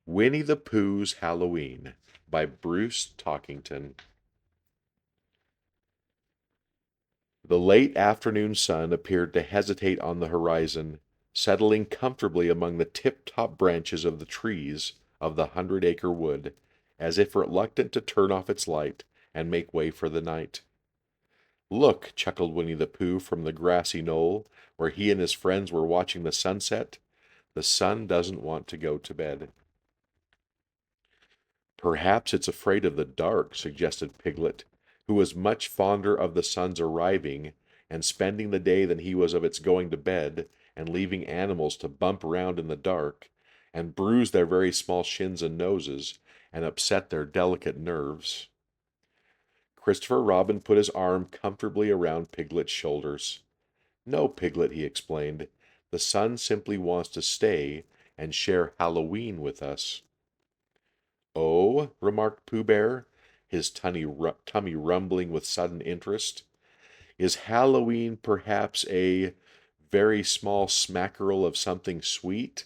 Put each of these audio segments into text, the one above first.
Winnie the Pooh's Halloween by Bruce Talkington. The late afternoon sun appeared to hesitate on the horizon, settling comfortably among the tip-top branches of the trees of the Hundred Acre Wood, as if reluctant to turn off its light and make way for the night. "Look," chuckled Winnie the Pooh from the grassy knoll, where he and his friends were watching the sunset. "The sun doesn't want to go to bed." "Perhaps it's afraid of the dark," suggested Piglet, who was much fonder of the sun's arriving and spending the day than he was of its going to bed and leaving animals to bump around in the dark and bruise their very small shins and noses and upset their delicate nerves. Christopher Robin put his arm comfortably around Piglet's shoulders. "No, Piglet," he explained, "the sun simply wants to stay and share Halloween with us." "Oh," remarked Pooh Bear, his tummy rumbling with sudden interest, "is Halloween perhaps a very small smackerel of something sweet?"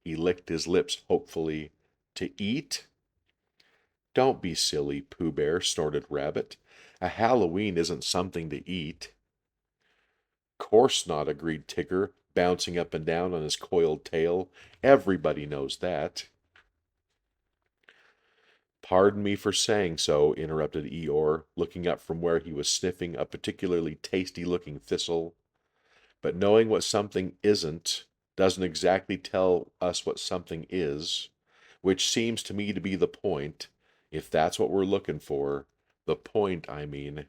He licked his lips hopefully. "To eat?" "Don't be silly, Pooh Bear," snorted Rabbit. "A Halloween isn't something to eat." "Course not," agreed Tigger, bouncing up and down on his coiled tail. "Everybody knows that." "Pardon me for saying so," interrupted Eeyore, looking up from where he was sniffing a particularly tasty-looking thistle. "But knowing what something isn't doesn't exactly tell us what something is, which seems to me to be the point, if that's what we're looking for. The point, I mean."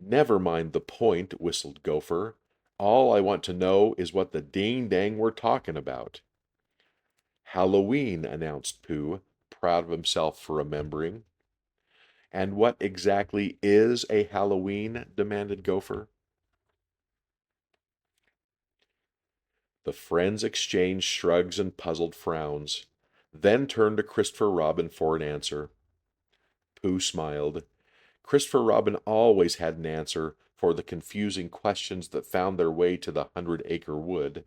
"Never mind the point," whistled Gopher. "All I want to know is what the ding-dang we're talking about." "Halloween," announced Pooh, proud of himself for remembering. "And what exactly is a Halloween?" demanded Gopher. The friends exchanged shrugs and puzzled frowns, then turned to Christopher Robin for an answer. Pooh smiled. Christopher Robin always had an answer for the confusing questions that found their way to the Hundred Acre Wood.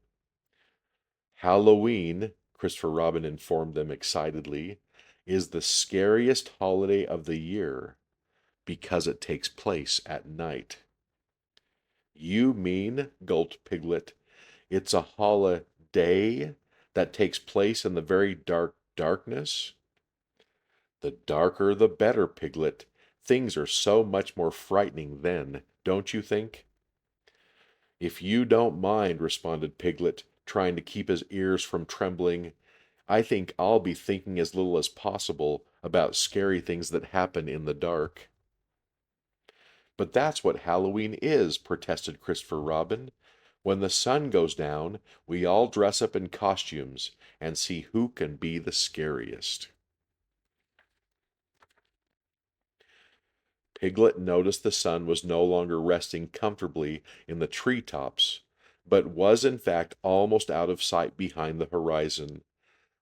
"Halloween," Christopher Robin informed them excitedly, "is the scariest holiday of the year because it takes place at night." "You mean," gulped Piglet, "it's a holiday that takes place in the very darkness?" "The darker the better, Piglet. Things are so much more frightening then, don't you think?" "If you don't mind," responded Piglet, trying to keep his ears from trembling, "I think I'll be thinking as little as possible about scary things that happen in the dark." "But that's what Halloween is," protested Christopher Robin. "When the sun goes down, we all dress up in costumes and see who can be the scariest." Piglet noticed the sun was no longer resting comfortably in the tree tops, but was in fact almost out of sight behind the horizon,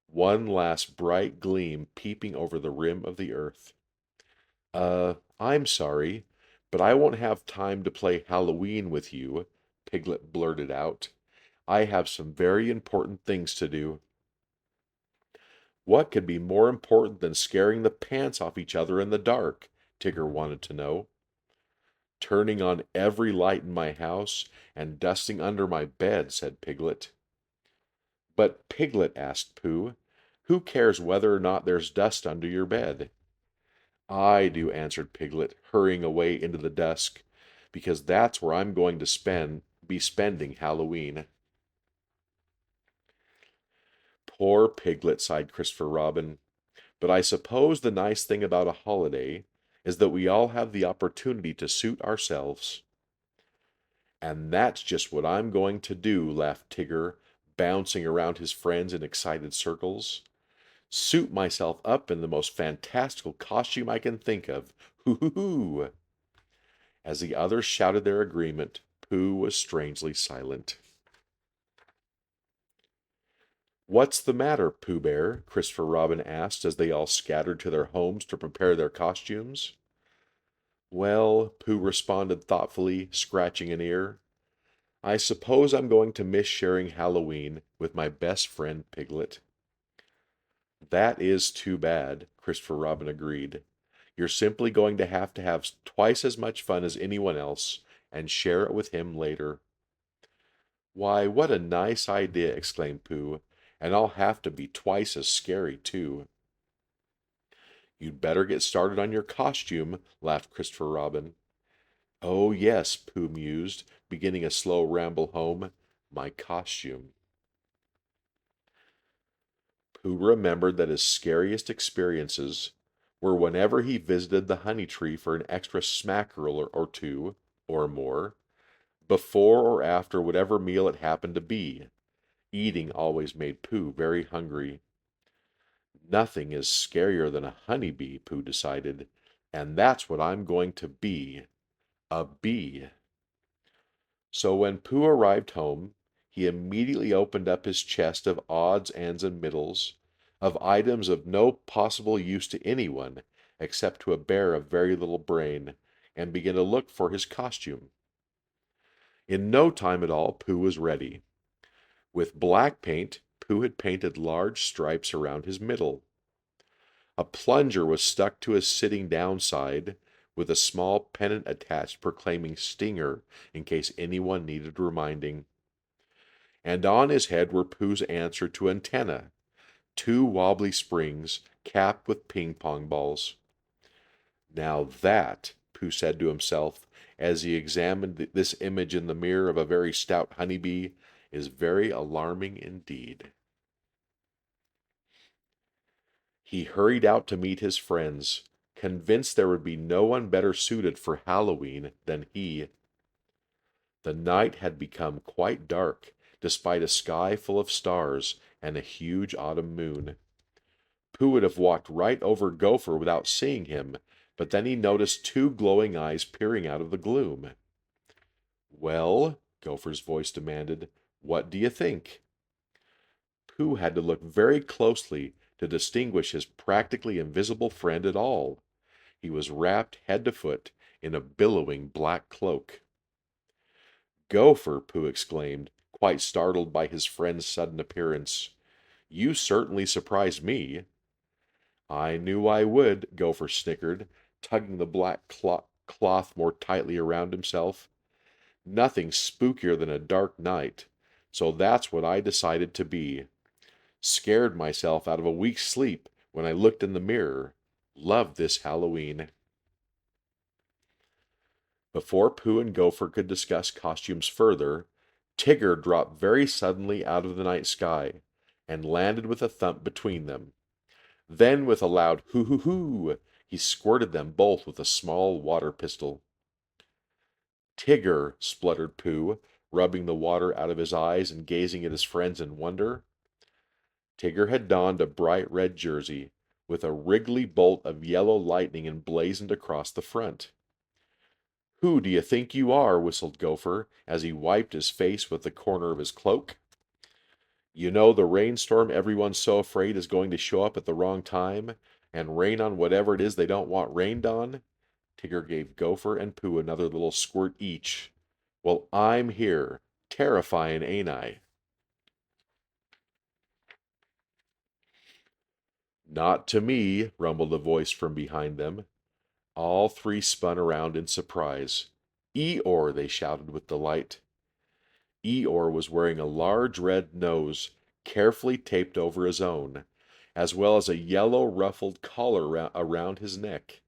one last bright gleam peeping over the rim of the earth. I'm sorry, but I won't have time to play Halloween with you," Piglet blurted out. "I have some very important things to do." "What could be more important than scaring the pants off each other in the dark?" Tigger wanted to know. "Turning on every light in my house and dusting under my bed," said Piglet. "But, Piglet," asked Pooh, "who cares whether or not there's dust under your bed?" "I do," answered Piglet, hurrying away into the dusk, "because that's where I'm going to be spending Halloween." "Poor Piglet," sighed Christopher Robin. "But I suppose the nice thing about a holiday is that we all have the opportunity to suit ourselves." "And that's just what I'm going to do," laughed Tigger, bouncing around his friends in excited circles. "Suit myself up in the most fantastical costume I can think of. Hoo hoo hoo!" As the others shouted their agreement, Pooh was strangely silent. "What's the matter, Pooh Bear?" Christopher Robin asked as they all scattered to their homes to prepare their costumes. "Well," Pooh responded thoughtfully, scratching an ear, "I suppose I'm going to miss sharing Halloween with my best friend Piglet." That is too bad, Christopher Robin agreed. You're simply going to have twice as much fun as anyone else and share it with him later. Why, what a nice idea, exclaimed Pooh, and I'll have to be twice as scary, too. You'd better get started on your costume, laughed Christopher Robin. Oh, yes, Pooh mused, beginning a slow ramble home. My costume. Pooh remembered that his scariest experiences were whenever he visited the honey tree for an extra smackerel or two, or more, before or after whatever meal it happened to be. Eating always made Pooh very hungry. Nothing is scarier than a honeybee, Pooh decided, and that's what I'm going to be, a bee. So when Pooh arrived home, he immediately opened up his chest of odds, ends, and middles, of items of no possible use to anyone except to a bear of very little brain, and began to look for his costume. In no time at all, Pooh was ready. With black paint, Pooh had painted large stripes around his middle. A plunger was stuck to his sitting down side, with a small pennant attached proclaiming Stinger in case anyone needed reminding. And on his head were Pooh's answer to antenna, two wobbly springs capped with ping-pong balls. Now that, Pooh said to himself, as he examined this image in the mirror of a very stout honeybee, is very alarming indeed. He hurried out to meet his friends, convinced there would be no one better suited for Halloween than he. The night had become quite dark, despite a sky full of stars and a huge autumn moon. Pooh would have walked right over Gopher without seeing him, but then he noticed two glowing eyes peering out of the gloom. "Well," Gopher's voice demanded, "what do you think?" Pooh had to look very closely to distinguish his practically invisible friend at all. He was wrapped head to foot in a billowing black cloak. "Gopher!" Pooh exclaimed, quite startled by his friend's sudden appearance. "You certainly surprised me." "I knew I would," Gopher snickered, tugging the black cloth more tightly around himself. "Nothing spookier than a dark night, so that's what I decided to be. Scared myself out of a week's sleep when I looked in the mirror. Love this Halloween." Before Pooh and Gopher could discuss costumes further, Tigger dropped very suddenly out of the night sky and landed with a thump between them. Then, with a loud hoo hoo hoo, he squirted them both with a small water pistol. "Tigger!" spluttered Pooh, rubbing the water out of his eyes and gazing at his friends in wonder. Tigger had donned a bright red jersey, with a wriggly bolt of yellow lightning emblazoned across the front. "Who do you think you are?" whistled Gopher, as he wiped his face with the corner of his cloak. "You know the rainstorm everyone's so afraid is going to show up at the wrong time, and rain on whatever it is they don't want rained on?" Tigger gave Gopher and Pooh another little squirt each. "Well, I'm here. Terrifying, ain't I?" "Not to me," rumbled a voice from behind them. All three spun around in surprise. "Eeyore!" they shouted with delight. Eeyore was wearing a large red nose carefully taped over his own, as well as a yellow ruffled collar around his neck.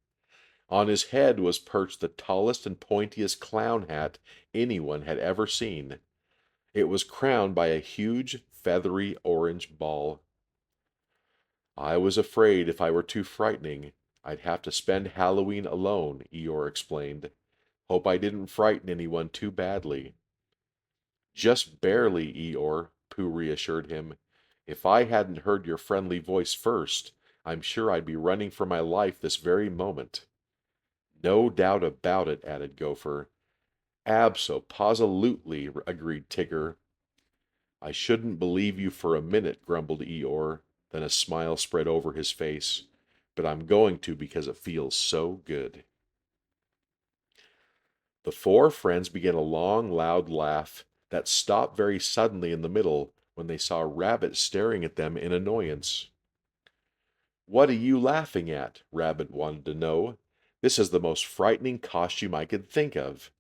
On his head was perched the tallest and pointiest clown hat anyone had ever seen. It was crowned by a huge, feathery orange ball. "I was afraid if I were too frightening, I'd have to spend Halloween alone," Eeyore explained. "Hope I didn't frighten anyone too badly." "Just barely, Eeyore," Pooh reassured him. "If I hadn't heard your friendly voice first, I'm sure I'd be running for my life this very moment." "No doubt about it," added Gopher. "Abso-posolutely," agreed Tigger. "I shouldn't believe you for a minute," grumbled Eeyore. Then a smile spread over his face. "But I'm going to because it feels so good." The four friends began a long, loud laugh that stopped very suddenly in the middle when they saw Rabbit staring at them in annoyance. "What are you laughing at?" Rabbit wanted to know. "This is the most frightening costume I could think of."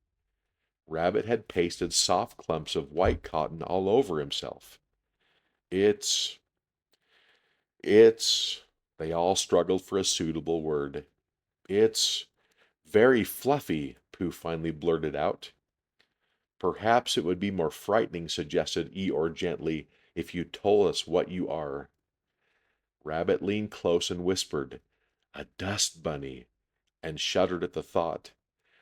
Rabbit had pasted soft clumps of white cotton all over himself. It's, it's, they all struggled for a suitable word. "It's very fluffy," Pooh finally blurted out. "Perhaps it would be more frightening," suggested Eeyore gently, "if you told us what you are." Rabbit leaned close and whispered, "A dust bunny," and shuddered at the thought.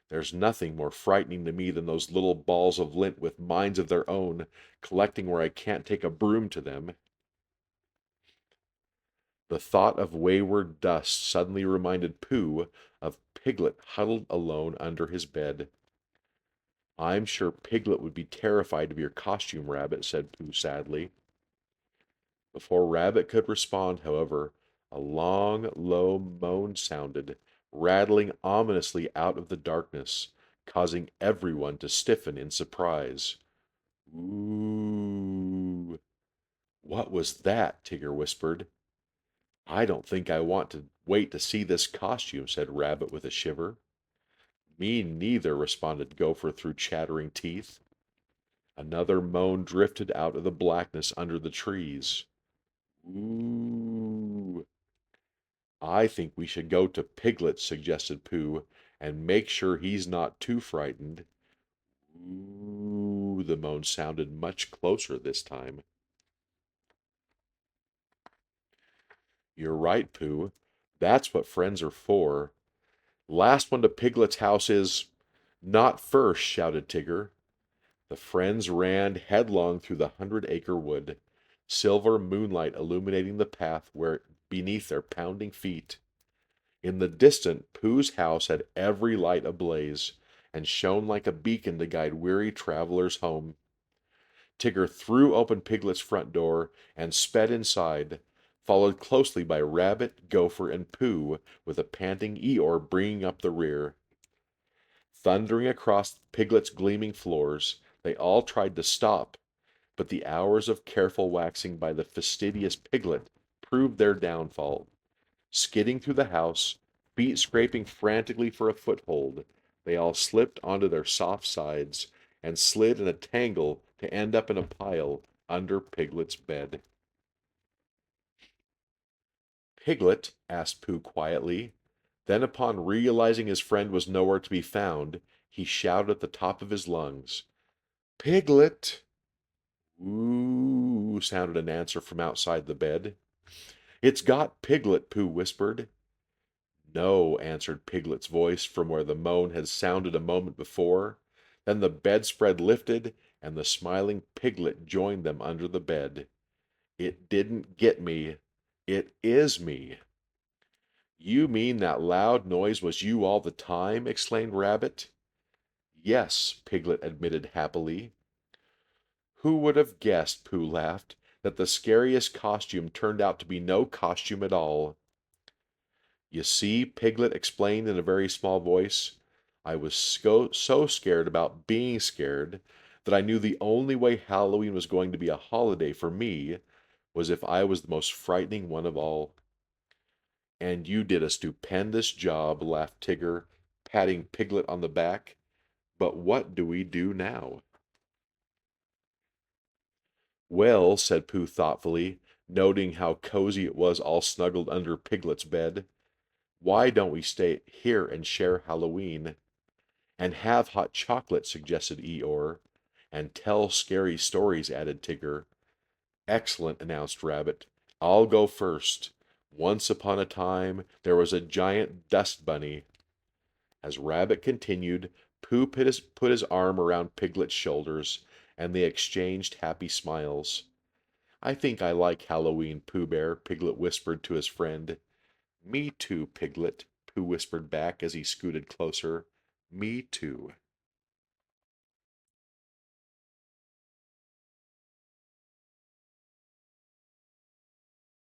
"There's nothing more frightening to me than those little balls of lint with minds of their own, collecting where I can't take a broom to them." The thought of wayward dust suddenly reminded Pooh of Piglet huddled alone under his bed. "I'm sure Piglet would be terrified of your costume, Rabbit," said Pooh sadly. Before Rabbit could respond, however, a long, low moan sounded, rattling ominously out of the darkness, causing everyone to stiffen in surprise. "Ooh." "What was that?" Tigger whispered. "I don't think I want to wait to see this costume," said Rabbit with a shiver. "Me neither," responded Gopher through chattering teeth. Another moan drifted out of the blackness under the trees. "Ooh." "I think we should go to Piglet," suggested Pooh, "and make sure he's not too frightened." "Ooh." The moan sounded much closer this time. "You're right, Pooh. That's what friends are for. Last one to Piglet's house is—" "Not first," shouted Tigger. The friends ran headlong through the 100 Acre Wood, silver moonlight illuminating the path where beneath their pounding feet. In the distance, Pooh's house had every light ablaze, and shone like a beacon to guide weary travelers home. Tigger threw open Piglet's front door and sped inside, followed closely by Rabbit, Gopher, and Pooh, with a panting Eeyore bringing up the rear. Thundering across Piglet's gleaming floors, they all tried to stop, but the hours of careful waxing by the fastidious Piglet proved their downfall. Skidding through the house, feet scraping frantically for a foothold, they all slipped onto their soft sides and slid in a tangle to end up in a pile under Piglet's bed. "Piglet?" asked Pooh quietly. Then, upon realizing his friend was nowhere to be found, he shouted at the top of his lungs, "Piglet!" "Ooh," sounded an answer from outside the bed. "It's got Piglet," Pooh whispered. "No," answered Piglet's voice from where the moan had sounded a moment before. Then the bedspread lifted, and the smiling Piglet joined them under the bed. "It didn't get me. It is me." "You mean that loud noise was you all the time?" exclaimed Rabbit. "Yes," Piglet admitted happily. "Who would have guessed," Pooh laughed, "that the scariest costume turned out to be no costume at all?" "You see," Piglet explained in a very small voice, "I was so scared about being scared that I knew the only way Halloween was going to be a holiday for me was if I was the most frightening one of all." "And you did a stupendous job," laughed Tigger, patting Piglet on the back. "But what do we do now?" "Well," said Pooh thoughtfully, noting how cozy it was all snuggled under Piglet's bed, "why don't we stay here and share Halloween?" "And have hot chocolate," suggested Eeyore. "And tell scary stories," added Tigger. "Excellent," announced Rabbit. "I'll go first. Once upon a time, there was a giant dust bunny." As Rabbit continued, Pooh put his arm around Piglet's shoulders, and they exchanged happy smiles. "I think I like Halloween, Pooh Bear," Piglet whispered to his friend. "Me too, Piglet," Pooh whispered back as he scooted closer. "Me too."